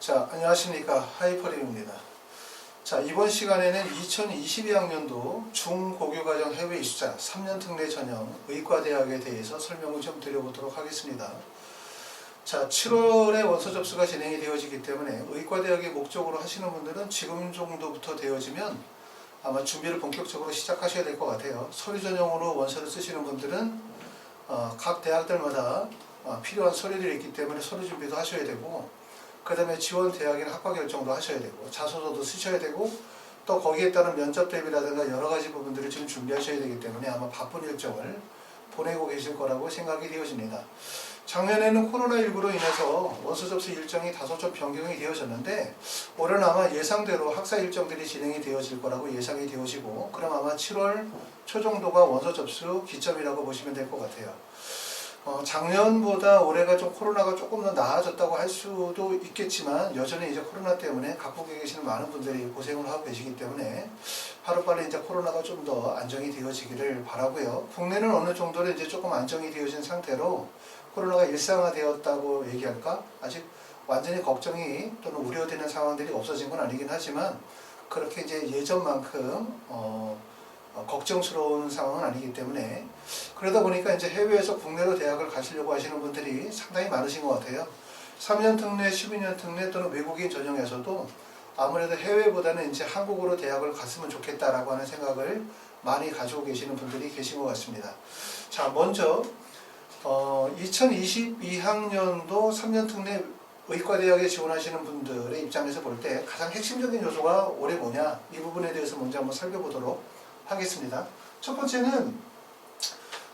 자, 안녕하십니까. 하이퍼림입니다. 자, 이번 시간에는 2022학년도 중고교과정 해외 이수자 3년 특례 전형 의과대학에 대해서 설명을 좀 드려보도록 하겠습니다. 자, 7월에 원서 접수가 진행이 되어지기 때문에 의과대학의 목적으로 하시는 분들은 지금 정도부터 되어지면 아마 준비를 본격적으로 시작하셔야 될 것 같아요. 서류 전형으로 원서를 쓰시는 분들은 각 대학들마다 필요한 서류들이 있기 때문에 서류 준비도 하셔야 되고, 그 다음에 지원 대학이나 학과 결정도 하셔야 되고, 자소서도 쓰셔야 되고, 또 거기에 따른 면접 대비라든가 여러 가지 부분들을 지금 준비하셔야 되기 때문에 아마 바쁜 일정을 보내고 계실 거라고 생각이 되어집니다. 작년에는 코로나19로 인해서 원서 접수 일정이 다소 좀 변경이 되어졌는데, 올해는 아마 예상대로 학사 일정들이 진행이 되어질 거라고 예상이 되어지고, 그럼 아마 7월 초 정도가 원서 접수 기점이라고 보시면 될 것 같아요. 작년보다 올해가 좀 코로나가 조금 더 나아졌다고 할 수도 있겠지만, 여전히 이제 코로나 때문에 각국에 계시는 많은 분들이 고생을 하고 계시기 때문에 하루빨리 이제 코로나가 좀 더 안정이 되어지기를 바라고요. 국내는 어느 정도로 이제 조금 안정이 되어진 상태로 코로나가 일상화되었다고 얘기할까? 아직 완전히 걱정이 또는 우려되는 상황들이 없어진 건 아니긴 하지만, 그렇게 이제 예전만큼 걱정스러운 상황은 아니기 때문에, 그러다 보니까 이제 해외에서 국내로 대학을 가시려고 하시는 분들이 상당히 많으신 것 같아요. 3년 특례, 12년 특례 또는 외국인 전형에서도 아무래도 해외보다는 이제 한국으로 대학을 갔으면 좋겠다라고 하는 생각을 많이 가지고 계시는 분들이 계신 것 같습니다. 자, 먼저 2022학년도 3년 특례 의과대학에 지원하시는 분들의 입장에서 볼 때 가장 핵심적인 요소가 올해 뭐냐, 이 부분에 대해서 먼저 한번 살펴보도록 하겠습니다. 첫 번째는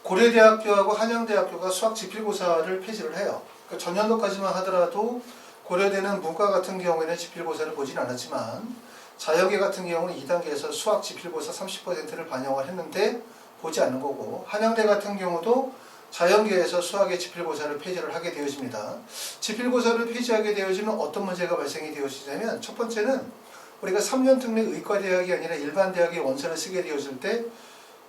고려대학교하고 한양대학교가 수학 지필고사를 폐지를 해요. 그러니까 전년도까지만 하더라도 고려대는 문과 같은 경우에는 지필고사를 보진 않았지만, 자연계 같은 경우는 2단계에서 수학 지필고사 30%를 반영을 했는데 보지 않는 거고, 한양대 같은 경우도 자연계에서 수학의 지필고사를 폐지를 하게 되어집니다. 지필고사를 폐지하게 되어지면 어떤 문제가 발생이 되어지냐면, 첫 번째는 우리가 3년 특례 의과대학이 아니라 일반 대학의 원서를 쓰게 되어질 때,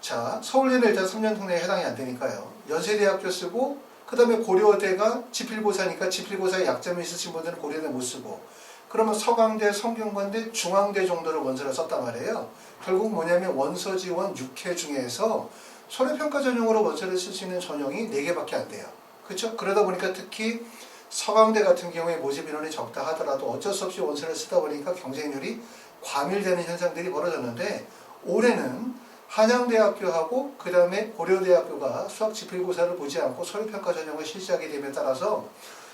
자, 서울대는 일단 3년 특례에 해당이 안 되니까요. 연세대학교 쓰고, 그 다음에 고려대가 지필고사니까 지필고사에 약점이 있으신 분들은 고려대 못 쓰고, 그러면 서강대, 성균관대, 중앙대 정도를 원서를 썼단 말이에요. 결국 뭐냐면 원서 지원 6회 중에서 서류평가 전형으로 원서를 쓸 수 있는 전형이 4개밖에 안 돼요. 그렇죠? 그러다 보니까 특히 서강대 같은 경우에 모집 인원이 적다 하더라도 어쩔 수 없이 원서를 쓰다 보니까 경쟁률이 과밀되는 현상들이 벌어졌는데, 올해는 한양대학교하고 그 다음에 고려대학교가 수학 지필고사를 보지 않고 서류평가 전형을 실시하게 됨에 따라서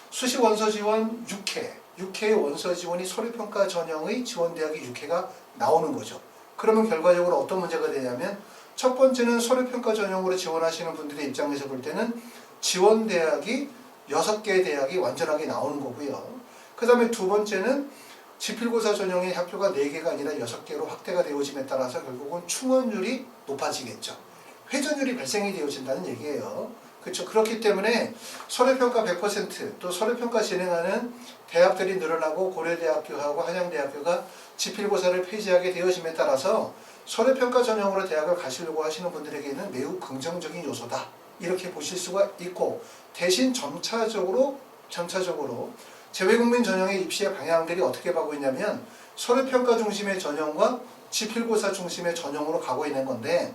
수시 원서 지원 6회의 원서 지원이 서류평가 전형의 지원대학이 6회가 나오는 거죠. 그러면 결과적으로 어떤 문제가 되냐면, 첫 번째는 서류평가 전형으로 지원하시는 분들의 입장에서 볼 때는 지원대학이 6개의 대학이 완전하게 나오는 거고요. 그 다음에 두 번째는 지필고사 전형의 학교가 4개가 아니라 6개로 확대가 되어짐에 따라서 결국은 충원율이 높아지겠죠. 회전율이 발생이 되어진다는 얘기예요. 그렇죠. 그렇기 때문에 서류평가 100%, 또 서류평가 진행하는 대학들이 늘어나고 고려대학교하고 한양대학교가 지필고사를 폐지하게 되어짐에 따라서 서류평가 전형으로 대학을 가시려고 하시는 분들에게는 매우 긍정적인 요소다, 이렇게 보실 수가 있고, 대신 점차적으로 재외국민 전형의 입시의 방향들이 어떻게 가고 있냐면, 서류평가 중심의 전형과 지필고사 중심의 전형으로 가고 있는 건데,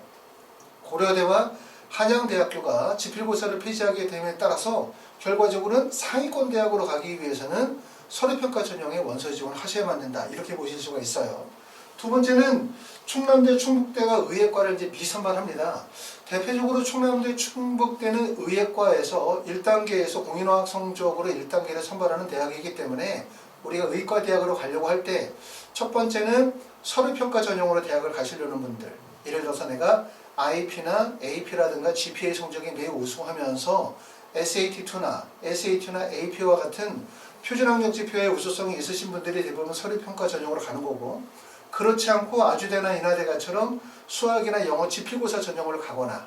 고려대와 한양대학교가 지필고사를 폐지하게 됨에 따라서 결과적으로는 상위권 대학으로 가기 위해서는 서류평가 전형의 원서 지원을 하셔야만 된다, 이렇게 보실 수가 있어요. 두 번째는 충남대, 충북대가 의예과를 이제 미선발합니다. 대표적으로 충남대, 충북대는 의예과에서 1단계에서 공인어학 성적으로 1단계를 선발하는 대학이기 때문에 우리가 의과대학으로 가려고 할 때 첫 번째는 서류평가 전형으로 대학을 가시려는 분들, 예를 들어서 내가 IP나 AP라든가 GPA 성적이 매우 우수하면서 SAT2나 AP와 같은 표준학력 지표의 우수성이 있으신 분들이 대부분 서류평가 전형으로 가는 거고, 그렇지 않고 아주대나 인하대가처럼 수학이나 영어 지필고사 전형으로 가거나,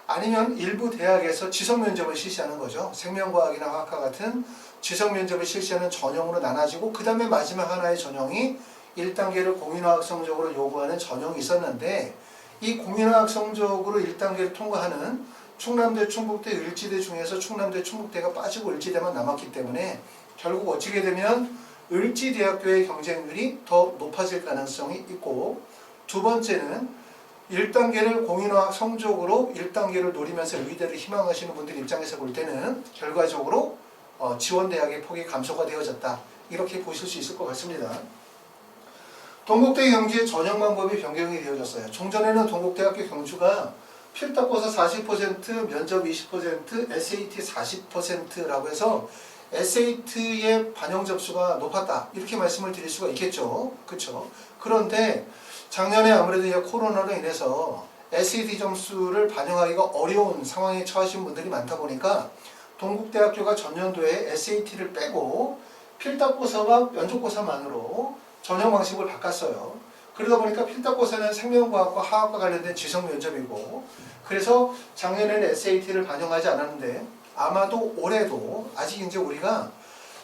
아니면 일부 대학에서 지성면접을 실시하는 거죠. 생명과학이나 화학과 같은 지성면접을 실시하는 전형으로 나눠지고, 그 다음에 마지막 하나의 전형이 1단계를 공인어학 성적으로 요구하는 전형이 있었는데, 이 공인어학 성적으로 1단계를 통과하는 충남대, 충북대, 을지대 중에서 충남대, 충북대가 빠지고 을지대만 남았기 때문에 결국 어찌게 되면 을지대학교의 경쟁률이 더 높아질 가능성이 있고, 두 번째는 1단계를 공인화학 성적으로 1단계를 노리면서 의대를 희망하시는 분들 입장에서 볼 때는 결과적으로 지원대학의 폭이 감소가 되어졌다. 이렇게 보실 수 있을 것 같습니다. 동국대 경주의 전형 방법이 변경이 되어졌어요. 종전에는 동국대학교 경주가 필답고사 40%, 면접 20%, SAT 40%라고 해서 SAT의 반영 접수가 높았다. 이렇게 말씀을 드릴 수가 있겠죠. 그렇죠? 그런데 작년에 아무래도 이제 코로나로 인해서 SAT 점수를 반영하기가 어려운 상황에 처하신 분들이 많다 보니까 동국대학교가 전년도에 SAT를 빼고 필답고사와 면접고사만으로 전형 방식을 바꿨어요. 그러다 보니까 필답고사는 생명과학과 화학과 관련된 지성 면접이고, 그래서 작년에는 SAT를 반영하지 않았는데 아마도 올해도 아직 이제 우리가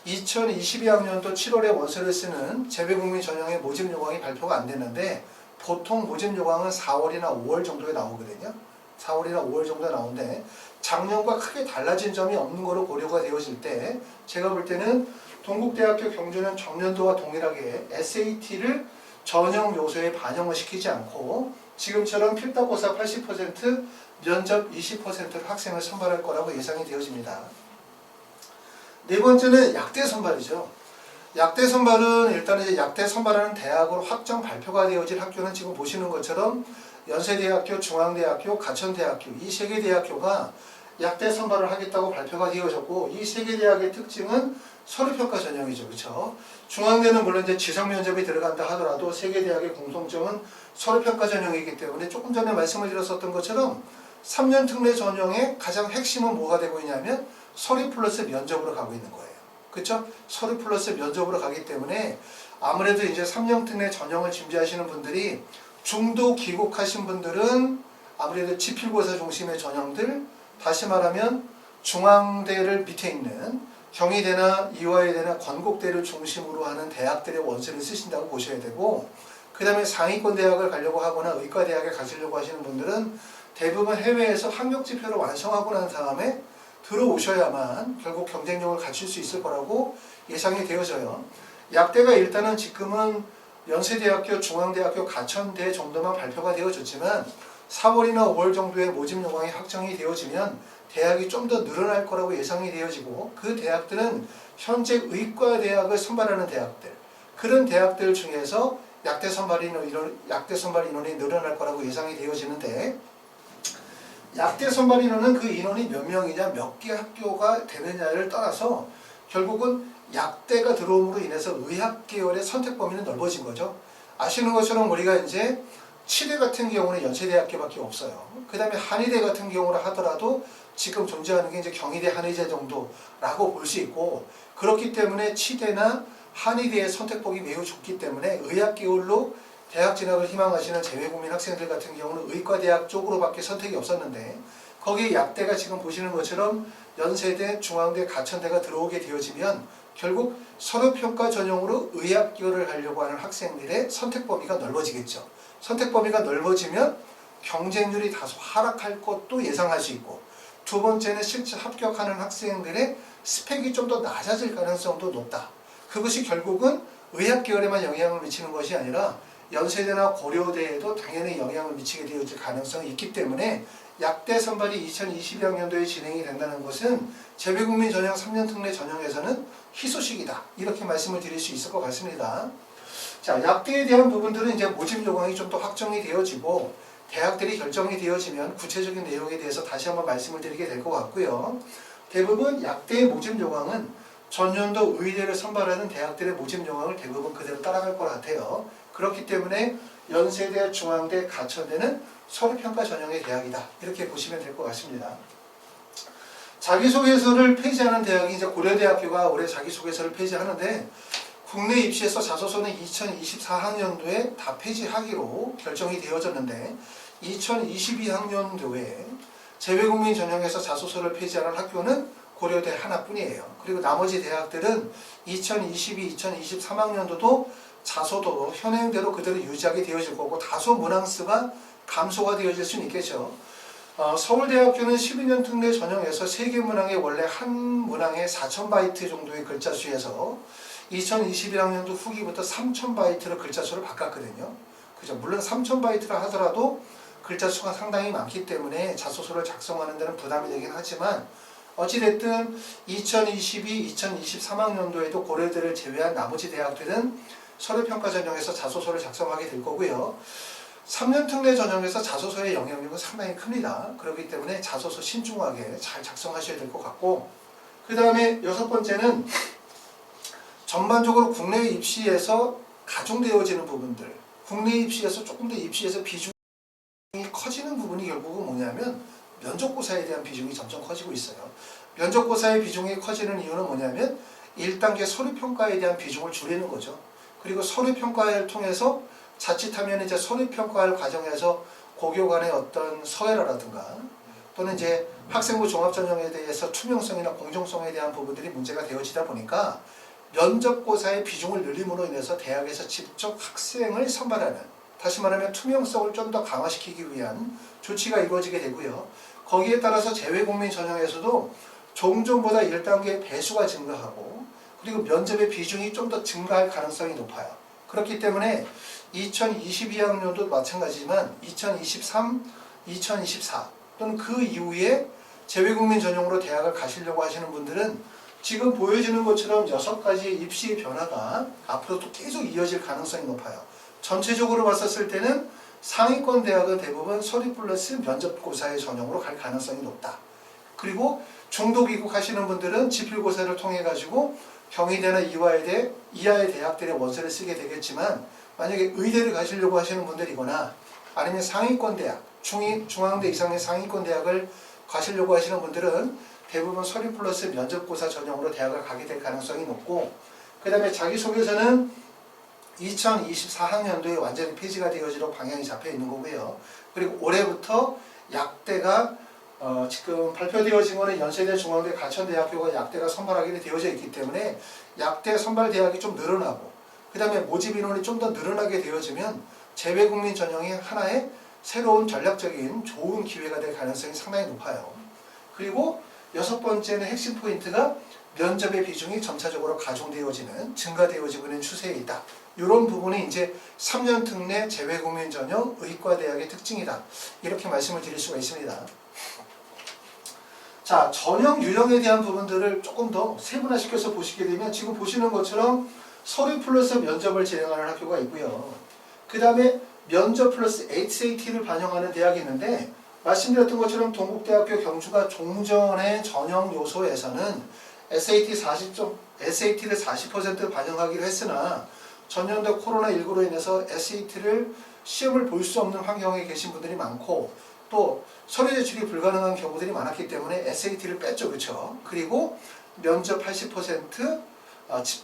2022학년도 7월에 원서를 쓰는 재외국민 전형의 모집 요강이 발표가 안 됐는데 보통 모집 요강은 4월이나 5월 정도에 나오거든요. 4월이나 5월 정도에 나오는데 작년과 크게 달라진 점이 없는 거로 고려가 되어질 때 제가 볼 때는 동국대학교 경주는 전년도와 동일하게 SAT를 전형 요소에 반영을 시키지 않고 지금처럼 필답고사 80%, 면접 20%로 학생을 선발할 거라고 예상이 되어집니다. 네 번째는 약대 선발이죠. 약대 선발은 일단 이제 약대 선발하는 대학으로 확정 발표가 되어질 학교는 지금 보시는 것처럼 연세대학교, 중앙대학교, 가천대학교 이 세 개 대학교가 약대 선발을 하겠다고 발표가 되어졌고, 이 세 개 대학의 특징은 서류평가 전형이죠. 그렇죠? 중앙대는 물론 이제 지성 면접이 들어간다 하더라도 세 개 대학의 공통점은 서류평가 전형이기 때문에 조금 전에 말씀을 드렸었던 것처럼 3년 특례 전형의 가장 핵심은 뭐가 되고 있냐면 서류 플러스 면접으로 가고 있는 거예요. 그렇죠? 서류 플러스 면접으로 가기 때문에 아무래도 이제 3년 특례 전형을 준비하시는 분들이 중도 귀국하신 분들은 아무래도 지필고사 중심의 전형들, 다시 말하면 중앙대를 밑에 있는 경희대나 이화여대나 건국대를 중심으로 하는 대학들의 원서를 쓰신다고 보셔야 되고, 그 다음에 상위권 대학을 가려고 하거나 의과대학에 가시려고 하시는 분들은 대부분 해외에서 학력지표를 완성하고 난 다음에 들어오셔야만 결국 경쟁력을 갖출 수 있을 거라고 예상이 되어져요. 약대가 일단은 지금은 연세대학교, 중앙대학교, 가천대 정도만 발표가 되어졌지만 4월이나 5월 정도에 모집 요강이 확정이 되어지면 대학이 좀 더 늘어날 거라고 예상이 되어지고, 그 대학들은 현재 의과대학을 선발하는 대학들, 그런 대학들 중에서 약대 선발 인원이 늘어날 거라고 예상이 되어지는데, 약대 선발 인원은 그 인원이 몇 명이냐, 몇 개 학교가 되느냐를 떠나서 결국은 약대가 들어옴으로 인해서 의학 계열의 선택 범위는 넓어진 거죠. 아시는 것처럼 우리가 이제 치대 같은 경우는 연세대학교밖에 없어요. 그 다음에 한의대 같은 경우를 하더라도 지금 존재하는 게 이제 경희대, 한의대 정도라고 볼 수 있고, 그렇기 때문에 치대나 한의대의 선택폭이 매우 좁기 때문에 의학 계열로 대학 진학을 희망하시는 재외국민 학생들 같은 경우는 의과대학 쪽으로밖에 선택이 없었는데, 거기에 약대가 지금 보시는 것처럼 연세대, 중앙대, 가천대가 들어오게 되어지면 결국 서류평가 전형으로 의학 계열을 가려고 하는 학생들의 선택 범위가 넓어지겠죠. 선택 범위가 넓어지면 경쟁률이 다소 하락할 것도 예상할 수 있고, 두 번째는 실제 합격하는 학생들의 스펙이 좀 더 낮아질 가능성도 높다. 그것이 결국은 의학 계열에만 영향을 미치는 것이 아니라 연세대나 고려대에도 당연히 영향을 미치게 되어질 가능성이 있기 때문에 약대 선발이 2022학년도에 진행이 된다는 것은 재외국민 전형 3년 특례 전형에서는 희소식이다. 이렇게 말씀을 드릴 수 있을 것 같습니다. 자, 약대에 대한 부분들은 이제 모집 요강이 좀 더 확정이 되어지고 대학들이 결정이 되어지면 구체적인 내용에 대해서 다시 한번 말씀을 드리게 될 것 같고요. 대부분 약대의 모집 요강은 전년도 의대를 선발하는 대학들의 모집 요강을 대부분 그대로 따라갈 것 같아요. 그렇기 때문에 연세대, 중앙대, 가천대는 서류평가 전형의 대학이다. 이렇게 보시면 될 것 같습니다. 자기소개서를 폐지하는 대학이 이제 고려대학교가 올해 자기소개서를 폐지하는데, 국내 입시에서 자소서는 2024학년도에 다 폐지하기로 결정이 되어졌는데 2022학년도에 재외국민 전형에서 자소서를 폐지하는 학교는 고려대 하나뿐이에요. 그리고 나머지 대학들은 2022, 2023학년도도 자소도 현행대로 그대로 유지하게 되어질 거고 다소 문항수가 감소가 되어질 수는 있겠죠. 서울대학교는 12년 특례 전형에서 세계문항에 원래 한 문항에 4,000바이트 정도의 글자 수에서 2021학년도 후기부터 3000바이트로 글자 수를 바꿨거든요. 그죠? 물론 3000바이트라 하더라도 글자 수가 상당히 많기 때문에 자소서를 작성하는 데는 부담이 되긴 하지만 어찌됐든 2022, 2023학년도에도 고려대를 제외한 나머지 대학들은 서류평가 전형에서 자소서를 작성하게 될 거고요. 3년 특례 전형에서 자소서의 영향력은 상당히 큽니다. 그렇기 때문에 자소서 신중하게 잘 작성하셔야 될 것 같고, 그 다음에 6번째는 전반적으로 국내 입시에서 가중되어지는 부분들, 국내 입시에서 조금 더 입시에서 비중이 커지는 부분이 결국은 뭐냐면 면접고사에 대한 비중이 점점 커지고 있어요. 면접고사의 비중이 커지는 이유는 뭐냐면 1단계 서류평가에 대한 비중을 줄이는 거죠. 그리고 서류평가를 통해서 자칫하면 이제 서류평가할 과정에서 고교 간의 어떤 서열화라든가 또는 이제 학생부 종합전형에 대해서 투명성이나 공정성에 대한 부분들이 문제가 되어지다 보니까 면접고사의 비중을 늘림으로 인해서 대학에서 직접 학생을 선발하는, 다시 말하면 투명성을 좀 더 강화시키기 위한 조치가 이루어지게 되고요. 거기에 따라서 재외국민 전형에서도 종전보다 1단계 배수가 증가하고 그리고 면접의 비중이 좀 더 증가할 가능성이 높아요. 그렇기 때문에 2022학년도 마찬가지지만 2023, 2024 또는 그 이후에 재외국민 전형으로 대학을 가시려고 하시는 분들은 지금 보여지는 것처럼 6가지의 입시 변화가 앞으로도 계속 이어질 가능성이 높아요. 전체적으로 봤었을 때는 상위권 대학은 대부분 서류 플러스 면접고사의 전형으로 갈 가능성이 높다. 그리고 중도 귀국하시는 분들은 지필고사를 통해 가지고 경희대나 이하의 대학들의 원서를 쓰게 되겠지만 만약에 의대를 가시려고 하시는 분들이거나 아니면 상위권 대학, 중앙대 이상의 상위권 대학을 가시려고 하시는 분들은 대부분 서류 플러스 면접고사 전형으로 대학을 가게 될 가능성이 높고, 그 다음에 자기소개서는 2024학년도에 완전히 폐지가 되어지도록 방향이 잡혀 있는 거고요. 그리고 올해부터 약대가 지금 발표되어진 거는 연세대, 중앙대, 가천대학교가 약대가 선발하게 되어져 있기 때문에 약대 선발 대학이 좀 늘어나고 그 다음에 모집 인원이 좀 더 늘어나게 되어지면 재외국민 전형이 하나의 새로운 전략적인 좋은 기회가 될 가능성이 상당히 높아요. 그리고 6번째는 핵심 포인트가 면접의 비중이 점차적으로 가중되어지는, 증가되어지고 있는 추세에 있다. 이런 부분이 이제 3년 특례 재외국민 전형 의과대학의 특징이다. 이렇게 말씀을 드릴 수가 있습니다. 자, 전형 유형에 대한 부분들을 조금 더 세분화시켜서 보시게 되면 지금 보시는 것처럼 서류 플러스 면접을 진행하는 학교가 있고요. 그 다음에 면접 플러스 SAT를 반영하는 대학이 있는데 말씀드렸던 것처럼 동국대학교 경주가 종전의 전형 요소에서는 SAT를 40% 반영하기로 했으나 전년도 코로나19로 인해서 SAT를 시험을 볼 수 없는 환경에 계신 분들이 많고 또 서류 제출이 불가능한 경우들이 많았기 때문에 SAT를 뺐죠. 그렇죠? 그리고 면접 80%,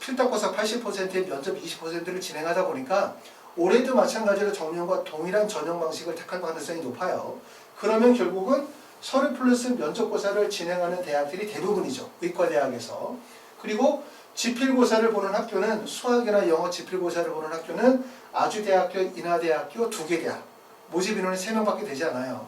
필답고사 80%의 면접 20%를 진행하다 보니까 올해도 마찬가지로 정년과 동일한 전형 방식을 택할 가능성이 높아요. 그러면 결국은 서류 플러스 면접고사를 진행하는 대학들이 대부분이죠. 의과대학에서. 그리고 지필고사를 보는 학교는 수학이나 영어 지필고사를 보는 학교는 아주대학교, 인하대학교 2개 대학. 모집 인원이 3명밖에 되지 않아요.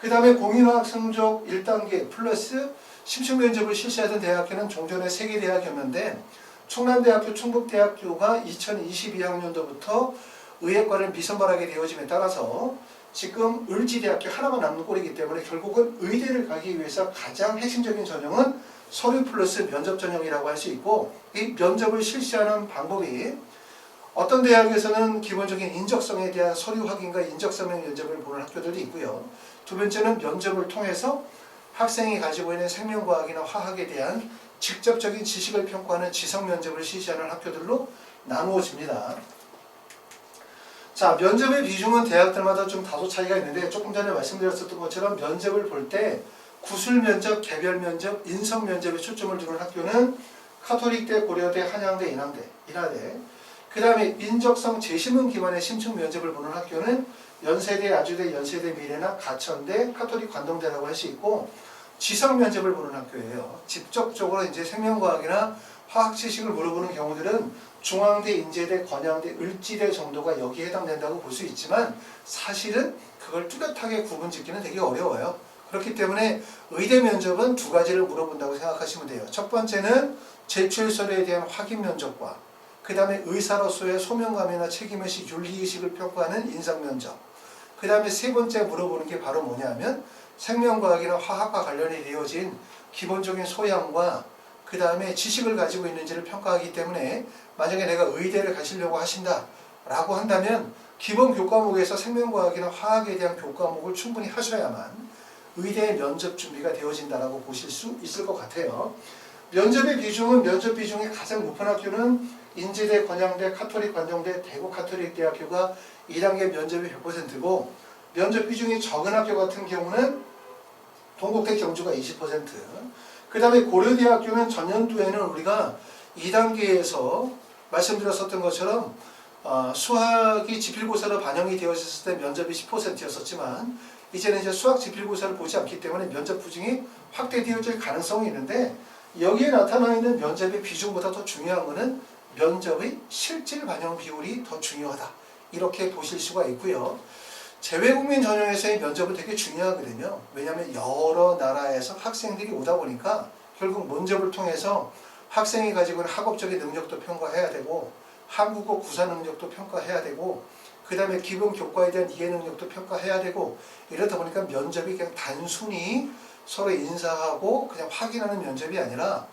그 다음에 공인화학 성적 1단계 플러스 심층 면접을 실시하던 대학교는 종전의 3개 대학이었는데 충남대학교, 충북대학교가 2022학년도부터 의예과를 미선발하게 되어짐에 따라서 지금 을지대학교 하나만 남는 꼴이기 때문에 결국은 의대를 가기 위해서 가장 핵심적인 전형은 서류 플러스 면접 전형이라고 할 수 있고, 이 면접을 실시하는 방법이 어떤 대학에서는 기본적인 인적성에 대한 서류 확인과 인적성명 면접을 보는 학교들도 있고요. 두 번째는 면접을 통해서 학생이 가지고 있는 생명과학이나 화학에 대한 직접적인 지식을 평가하는 지성 면접을 실시하는 학교들로 나누어집니다. 자, 면접의 비중은 대학들마다 좀 다소 차이가 있는데 조금 전에 말씀드렸었던 것처럼 면접을 볼 때 구술 면접, 개별 면접, 인성 면접에 초점을 두는 학교는 카톨릭대, 고려대, 한양대, 인하대. 그 다음에 인적성 재심은 기반의 심층 면접을 보는 학교는 연세대, 아주대, 연세대, 미래나 가천대, 카톨릭 관동대라고 할 수 있고, 지성 면접을 보는 학교예요. 직접적으로 이제 생명과학이나 화학 지식을 물어보는 경우들은 중앙대, 인제대, 건양대, 을지대 정도가 여기에 해당된다고 볼 수 있지만 사실은 그걸 뚜렷하게 구분짓기는 되게 어려워요. 그렇기 때문에 의대 면접은 2가지를 물어본다고 생각하시면 돼요. 첫 번째는 제출 서류에 대한 확인 면접과 그 다음에 의사로서의 소명감이나 책임의식, 윤리의식을 평가하는 인상면접. 그 다음에 세 번째 물어보는 게 바로 뭐냐면 생명과학이나 화학과 관련이 되어진 기본적인 소양과 그 다음에 지식을 가지고 있는지를 평가하기 때문에 만약에 내가 의대를 가시려고 하신다 라고 한다면 기본 교과목에서 생명과학이나 화학에 대한 교과목을 충분히 하셔야만 의대 면접 준비가 되어진다라고 보실 수 있을 것 같아요. 면접의 비중은 면접 비중이 가장 높은 학교는 인제대, 건양대, 카톨릭 관정대, 대구 카톨릭대학교가 2단계 면접이 100%고 면접 비중이 적은 학교 같은 경우는 동국대 경주가 20%. 그 다음에 고려대학교는 전년도에는 우리가 2단계에서 말씀드렸었던 것처럼 수학이 지필고사로 반영이 되어졌을 때 면접이 10%였었지만 이제는 이제 수학 지필고사를 보지 않기 때문에 면접 비중이 확대되어질 가능성이 있는데 여기에 나타나 있는 면접의 비중보다 더 중요한 것은 면접의 실질 반영 비율이 더 중요하다. 이렇게 보실 수가 있고요. 재외국민 전형에서의 면접은 되게 중요하거든요. 왜냐하면 여러 나라에서 학생들이 오다 보니까 결국 면접을 통해서 학생이 가지고 있는 학업적인 능력도 평가해야 되고 한국어 구사 능력도 평가해야 되고 그 다음에 기본 교과에 대한 이해 능력도 평가해야 되고 이러다 보니까 면접이 그냥 단순히 서로 인사하고 그냥 확인하는 면접이 아니라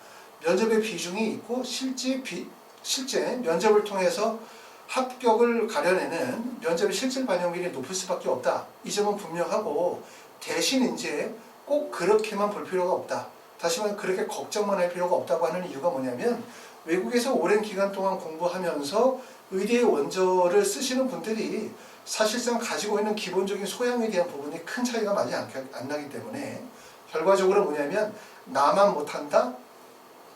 면접의 비중이 있고 실제 면접을 통해서 합격을 가려내는 면접의 실질 반영률이 높을 수밖에 없다. 이 점은 분명하고 대신 이제 꼭 그렇게만 볼 필요가 없다. 다시 말해 그렇게 걱정만 할 필요가 없다고 하는 이유가 뭐냐면 외국에서 오랜 기간 동안 공부하면서 의대의 원저를 쓰시는 분들이 사실상 가지고 있는 기본적인 소양에 대한 부분이 큰 차이가 많이 안 나기 때문에 결과적으로 뭐냐면 나만 못한다?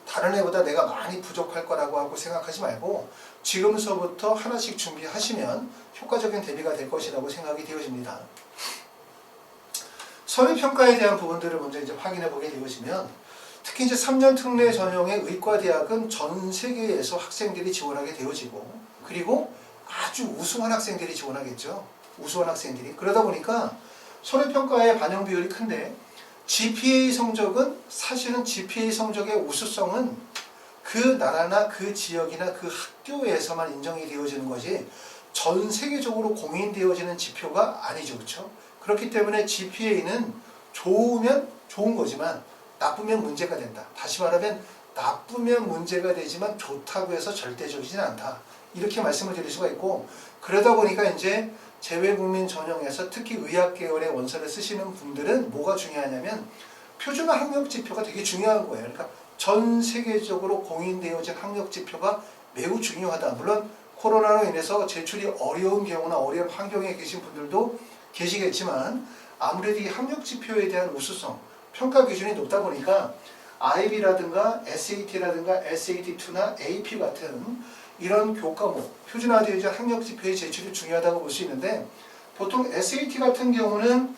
다른 애보다 내가 많이 부족할 거라고 하고 생각하지 말고 지금서부터 하나씩 준비하시면 효과적인 대비가 될 것이라고 생각이 되어집니다. 서류평가에 대한 부분들을 먼저 이제 확인해 보게 되어지면 특히 이제 3년 특례 전형의 의과대학은 전 세계에서 학생들이 지원하게 되어지고 그리고 아주 우수한 학생들이 지원하겠죠. 우수한 학생들이. 그러다 보니까 서류평가의 반영 비율이 큰데 GPA 성적은 사실은 GPA 성적의 우수성은 그 나라나 그 지역이나 그 학교에서만 인정이 되어지는 거지 전 세계적으로 공인되어지는 지표가 아니죠. 그렇죠? 그렇기 때문에 GPA는 좋으면 좋은 거지만 나쁘면 문제가 된다. 다시 말하면 나쁘면 문제가 되지만 좋다고 해서 절대적이진 않다. 이렇게 말씀을 드릴 수가 있고 그러다 보니까 이제 재외국민 전형에서 특히 의학 계열의 원서를 쓰시는 분들은 뭐가 중요하냐면 표준화 학력 지표가 되게 중요한 거예요. 그러니까 전 세계적으로 공인되어진 학력 지표가 매우 중요하다. 물론 코로나로 인해서 제출이 어려운 경우나 어려운 환경에 계신 분들도 계시겠지만 아무래도 이 학력 지표에 대한 우수성, 평가 기준이 높다 보니까 IB라든가 SAT라든가 SAT2나 AP 같은 이런 교과목, 표준화되어진 학력 지표의 제출이 중요하다고 볼 수 있는데 보통 SAT 같은 경우는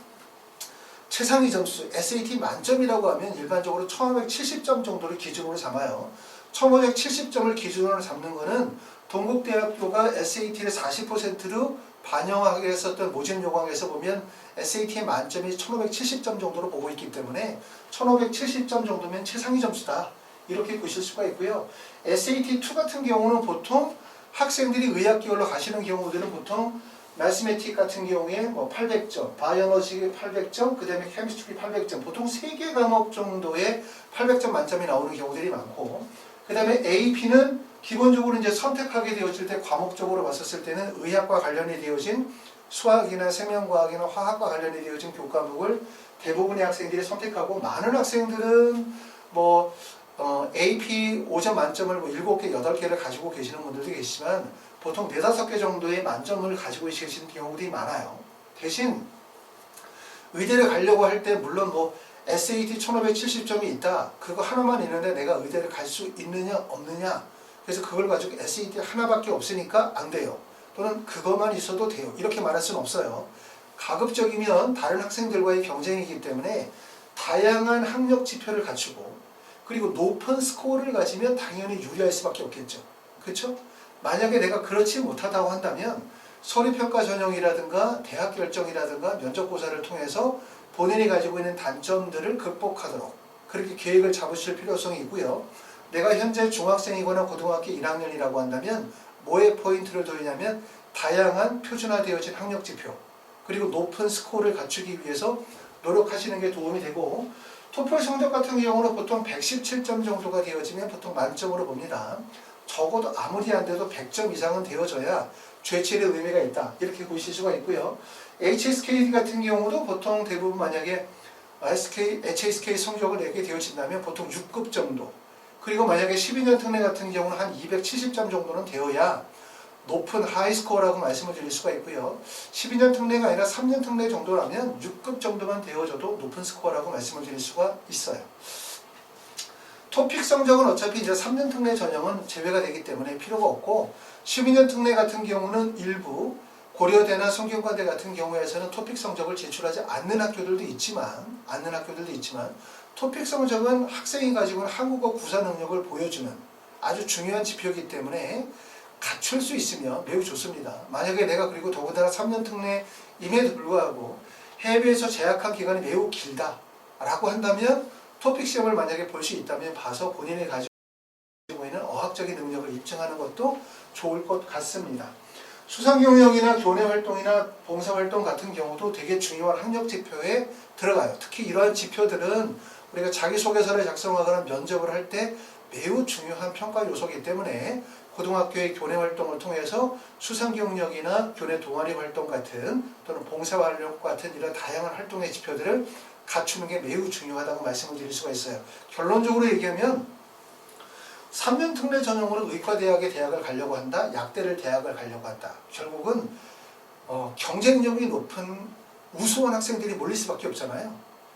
최상위 점수, SAT 만점이라고 하면 일반적으로 1570점 정도를 기준으로 삼아요. 1570점을 기준으로 잡는 거는 동국대학교가 SAT를 40%로 반영하게 했었던 모집 요강에서 보면 SAT의 만점이 1570점 정도로 보고 있기 때문에 1570점 정도면 최상위 점수다. 이렇게 보실 수가 있고요. SAT2 같은 경우는 보통 학생들이 의학 계열로 가시는 경우들은 보통 매스매틱 같은 경우에 뭐 800점, 바이오로지 800점, 그 다음에 케미스트리 800점, 보통 3개 과목 정도의 800점 만점이 나오는 경우들이 많고, 그 다음에 AP는 기본적으로 이제 선택하게 되어질 때 과목적으로 봤었을 때는 의학과 관련이 되어진 수학이나 생명과학이나 화학과 관련이 되어진 교과목을 대부분의 학생들이 선택하고 많은 학생들은 뭐 AP 5점 만점을 뭐 7개, 8개를 가지고 계시는 분들도 계시지만 보통 4, 5개 정도의 만점을 가지고 계시는 경우들이 많아요. 대신 의대를 가려고 할 때 물론 뭐 SAT 1570점이 있다. 그거 하나만 있는데 내가 의대를 갈 수 있느냐 없느냐. 그래서 그걸 가지고 SAT 하나밖에 없으니까 안 돼요. 또는 그것만 있어도 돼요. 이렇게 말할 수는 없어요. 가급적이면 다른 학생들과의 경쟁이기 때문에 다양한 학력 지표를 갖추고 그리고 높은 스코어를 가지면 당연히 유리할 수밖에 없겠죠. 그렇죠? 만약에 내가 그렇지 못하다고 한다면 서류평가 전형이라든가 대학 결정이라든가 면접고사를 통해서 본인이 가지고 있는 단점들을 극복하도록 그렇게 계획을 잡으실 필요성이 있고요. 내가 현재 중학생이거나 고등학교 1학년이라고 한다면 뭐에 포인트를 둬야냐면 다양한 표준화되어진 학력지표 그리고 높은 스코어를 갖추기 위해서 노력하시는 게 도움이 되고 토플 성적 같은 경우는 보통 117점 정도가 되어지면 보통 만점으로 봅니다. 적어도 아무리 안 돼도 100점 이상은 되어져야 죄치의 의미가 있다. 이렇게 보실 수가 있고요. HSK 같은 경우도 보통 대부분 만약에 HSK 성적을 내게 되어진다면 보통 6급 정도 그리고 만약에 12년 특례 같은 경우는 한 270점 정도는 되어야 높은 하이스코어라고 말씀을 드릴 수가 있고요. 12년 특례가 아니라 3년 특례 정도라면 6급 정도만 되어져도 높은 스코어라고 말씀을 드릴 수가 있어요. 토픽 성적은 어차피 이제 3년 특례 전형은 제외가 되기 때문에 필요가 없고 12년 특례 같은 경우는 일부 고려대나 성균관대 같은 경우에서는 토픽 성적을 제출하지 않는 학교들도 있지만 토픽 성적은 학생이 가지고 있는 한국어 구사 능력을 보여주는 아주 중요한 지표이기 때문에 갖출 수 있으면 매우 좋습니다. 만약에 내가 그리고 더군다나 3년 특례임에도 불구하고 해외에서 재학한 기간이 매우 길다라고 한다면 토픽 시험을 만약에 볼 수 있다면 봐서 본인이 가지고 있는 어학적인 능력을 입증하는 것도 좋을 것 같습니다. 수상경영이나 교내활동이나 봉사활동 같은 경우도 되게 중요한 학력 지표에 들어가요. 특히 이러한 지표들은 우리가 자기소개서를 작성하거나 면접을 할 때 매우 중요한 평가 요소이기 때문에 고등학교의 교내활동을 통해서 수상경력이나 교내 동아리 활동 같은 또는 봉사활동 같은 이런 다양한 활동의 지표들을 갖추는 게 매우 중요하다고 말씀을 드릴 수가 있어요. 결론적으로 얘기하면 3년 특례 전형으로 의과대학에 대학을 가려고 한다, 약대를 대학을 가려고 한다. 결국은 경쟁력이 높은 우수한 학생들이 몰릴 수밖에 없잖아요.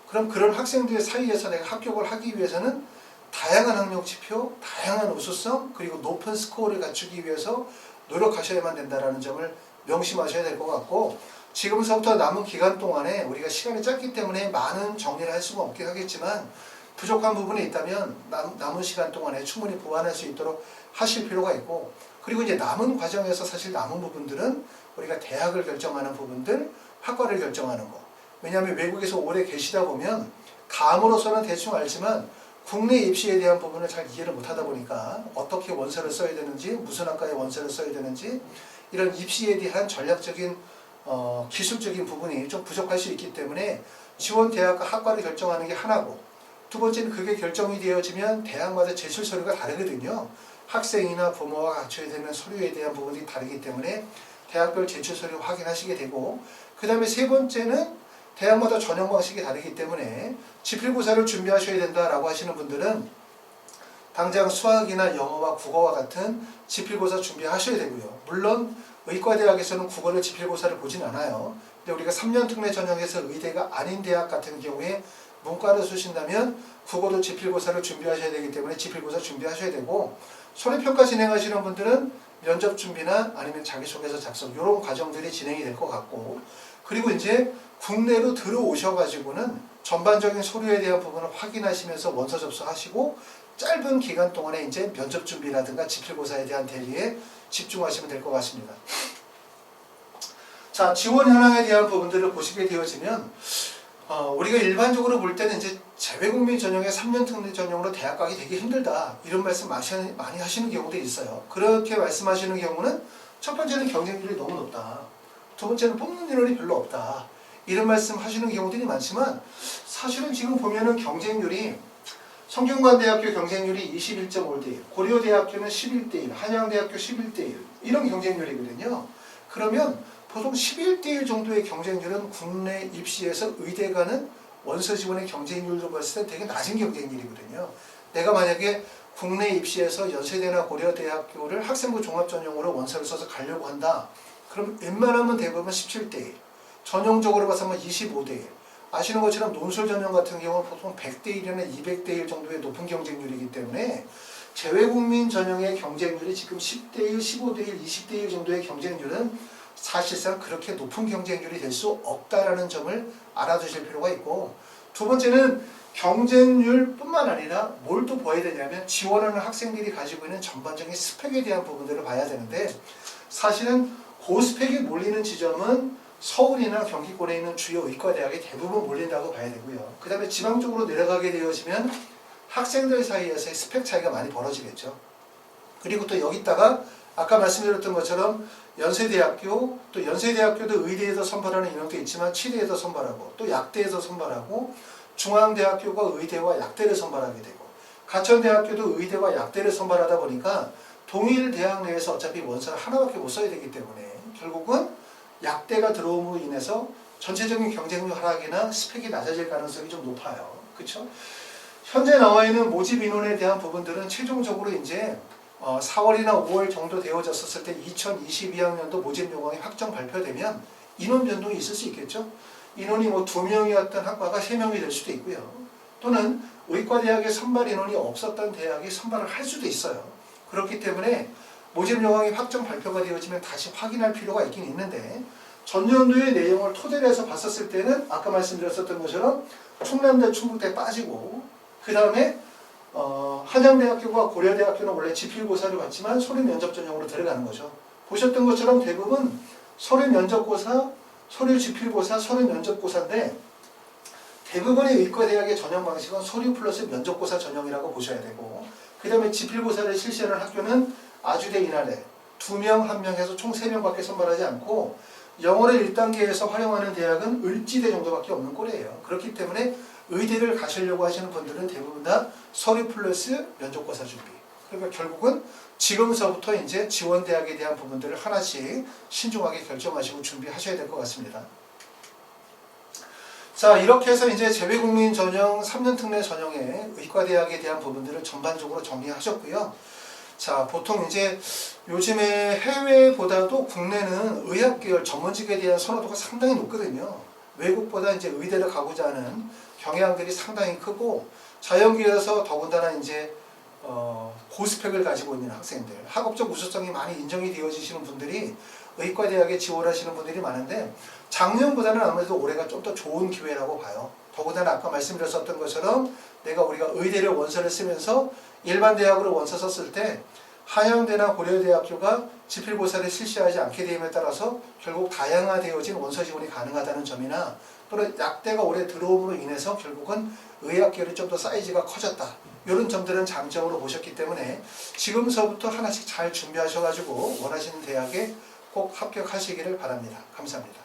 그럼 그런 학생들 사이에서 내가 합격을 하기 위해서는 다양한 학력 지표, 다양한 우수성, 그리고 높은 스코어를 갖추기 위해서 노력하셔야만 된다는 점을 명심하셔야 될 것 같고 지금서부터 남은 기간 동안에 우리가 시간이 짧기 때문에 많은 정리를 할 수가 없긴 하겠지만 부족한 부분이 있다면 남은 시간 동안에 충분히 보완할 수 있도록 하실 필요가 있고 그리고 이제 남은 과정에서 사실 남은 부분들은 우리가 대학을 결정하는 부분들, 학과를 결정하는 거. 왜냐하면 외국에서 오래 계시다 보면 감으로서는 대충 알지만 국내 입시에 대한 부분을 잘 이해를 못하다 보니까 어떻게 원서를 써야 되는지, 무슨 학과에 원서를 써야 되는지 이런 입시에 대한 전략적인 기술적인 부분이 좀 부족할 수 있기 때문에 지원 대학과 학과를 결정하는 게 하나고 두 번째는 그게 결정이 되어지면 대학마다 제출 서류가 다르거든요. 학생이나 부모가 갖춰야 되는 서류에 대한 부분이 다르기 때문에 대학별 제출 서류 확인하시게 되고 그 다음에 세 번째는 대학마다 전형 방식이 다르기 때문에 지필고사를 준비하셔야 된다라고 하시는 분들은 당장 수학이나 영어와 국어와 같은 지필고사 준비하셔야 되고요. 물론 의과대학에서는 국어를 지필고사를 보진 않아요. 근데 우리가 3년 특례 전형에서 의대가 아닌 대학 같은 경우에 문과를 쓰신다면 국어도 지필고사를 준비하셔야 되기 때문에 지필고사 준비하셔야 되고 손해평가 진행하시는 분들은 면접 준비나 아니면 자기소개서 작성 이런 과정들이 진행이 될 것 같고 그리고 이제 국내로 들어오셔가지고는 전반적인 서류에 대한 부분을 확인하시면서 원서 접수하시고 짧은 기간 동안에 이제 면접 준비라든가 지필고사에 대한 대비에 집중하시면 될 것 같습니다. 자, 지원 현황에 대한 부분들을 보시게 되어지면 우리가 일반적으로 볼 때는 이제 재외국민 전형의 3년 특례 전형으로 대학 가기 되게 힘들다 이런 말씀 많이 하시는 경우도 있어요. 그렇게 말씀하시는 경우는 첫 번째는 경쟁률이 너무 높다. 두 번째는 뽑는 인원이 별로 없다. 이런 말씀 하시는 경우들이 많지만 사실은 지금 보면은 경쟁률이 성균관대학교 경쟁률이 21.5대1, 고려대학교는 11대1, 한양대학교 11대1 이런 경쟁률이거든요. 그러면 보통 11대1 정도의 경쟁률은 국내 입시에서 의대 가는 원서 지원의 경쟁률로 봤을 때 되게 낮은 경쟁률이거든요. 내가 만약에 국내 입시에서 연세대나 고려대학교를 학생부 종합전형으로 원서를 써서 가려고 한다. 그럼 웬만하면 대부분 17대1, 전형적으로 봐서 25대1. 아시는 것처럼 논술 전형 같은 경우는 보통 100대1이나 200대1 정도의 높은 경쟁률이기 때문에 재외국민 전형의 경쟁률이 지금 10대1, 15대1, 20대1 정도의 경쟁률은 사실상 그렇게 높은 경쟁률이 될 수 없다라는 점을 알아두실 필요가 있고 두 번째는 경쟁률뿐만 아니라 뭘 또 봐야 되냐면 지원하는 학생들이 가지고 있는 전반적인 스펙에 대한 부분들을 봐야 되는데 사실은 고스펙이 몰리는 지점은 서울이나 경기권에 있는 주요 의과대학이 대부분 몰린다고 봐야 되고요. 그 다음에 지방 쪽으로 내려가게 되어지면 학생들 사이에서의 스펙 차이가 많이 벌어지겠죠. 그리고 또 여기다가 아까 말씀드렸던 것처럼 연세대학교, 또 연세대학교도 의대에서 선발하는 인원도 있지만 치대에서 선발하고 또 약대에서 선발하고 중앙대학교가 의대와 약대를 선발하게 되고 가천대학교도 의대와 약대를 선발하다 보니까 동일 대학 내에서 어차피 원서를 하나밖에 못 써야 되기 때문에 결국은 약대가 들어옴으로 인해서 전체적인 경쟁력 하락이나 스펙이 낮아질 가능성이 좀 높아요. 그렇죠? 현재 나와 있는 모집 인원에 대한 부분들은 최종적으로 이제 4월이나 5월 정도 되어졌을 때 2022학년도 모집 요강이 확정 발표되면 인원 변동이 있을 수 있겠죠. 인원이 뭐 2명이었던 학과가 3명이 될 수도 있고요. 또는 의과대학에 선발 인원이 없었던 대학이 선발을 할 수도 있어요. 그렇기 때문에 모집 요강이 확정 발표가 되어지면 다시 확인할 필요가 있긴 있는데 전년도의 내용을 토대로 해서 봤었을 때는 아까 말씀드렸었던 것처럼 충남대, 충북대 빠지고 그 다음에 한양대학교와 고려대학교는 원래 지필고사를 봤지만 서류 면접 전형으로 들어가는 거죠. 보셨던 것처럼 대부분 서류 면접고사, 서류 지필고사, 서류 면접고사인데 대부분의 의과대학의 전형 방식은 서류 플러스 면접고사 전형이라고 보셔야 되고 그 다음에 지필고사를 실시하는 학교는 아주대, 인하대 2명, 1명 해서 총 3명밖에 선발하지 않고 영어를 1단계에서 활용하는 대학은 을지대 정도밖에 없는 꼴이에요. 그렇기 때문에 의대를 가시려고 하시는 분들은 대부분 다 서류 플러스 면접고사 준비. 그러니까 결국은 지금서부터 이제 지원대학에 대한 부분들을 하나씩 신중하게 결정하시고 준비하셔야 될 것 같습니다. 자, 이렇게 해서 이제 재외국민 전형, 3년 특례 전형의 의과대학에 대한 부분들을 전반적으로 정리하셨고요. 자, 보통 이제 요즘에 해외보다도 국내는 의학계열 전문직에 대한 선호도가 상당히 높거든요. 외국보다 이제 의대를 가고자 하는 경향들이 상당히 크고 자연계에서 더군다나 이제 고스펙을 가지고 있는 학생들, 학업적 우수성이 많이 인정이 되어지시는 분들이 의과대학에 지원하시는 분들이 많은데 작년보다는 아무래도 올해가 좀 더 좋은 기회라고 봐요. 더군다나 아까 말씀드렸었던 것처럼 우리가 의대를 원서를 쓰면서 일반 대학으로 원서 썼을 때 한양대나 고려대학교가 지필고사를 실시하지 않게 됨에 따라서 결국 다양화되어진 원서 지원이 가능하다는 점이나 또는 약대가 올해 들어옴으로 인해서 결국은 의학계열이 좀 더 사이즈가 커졌다. 이런 점들은 장점으로 보셨기 때문에 지금서부터 하나씩 잘 준비하셔가지고 원하시는 대학에 꼭 합격하시기를 바랍니다. 감사합니다.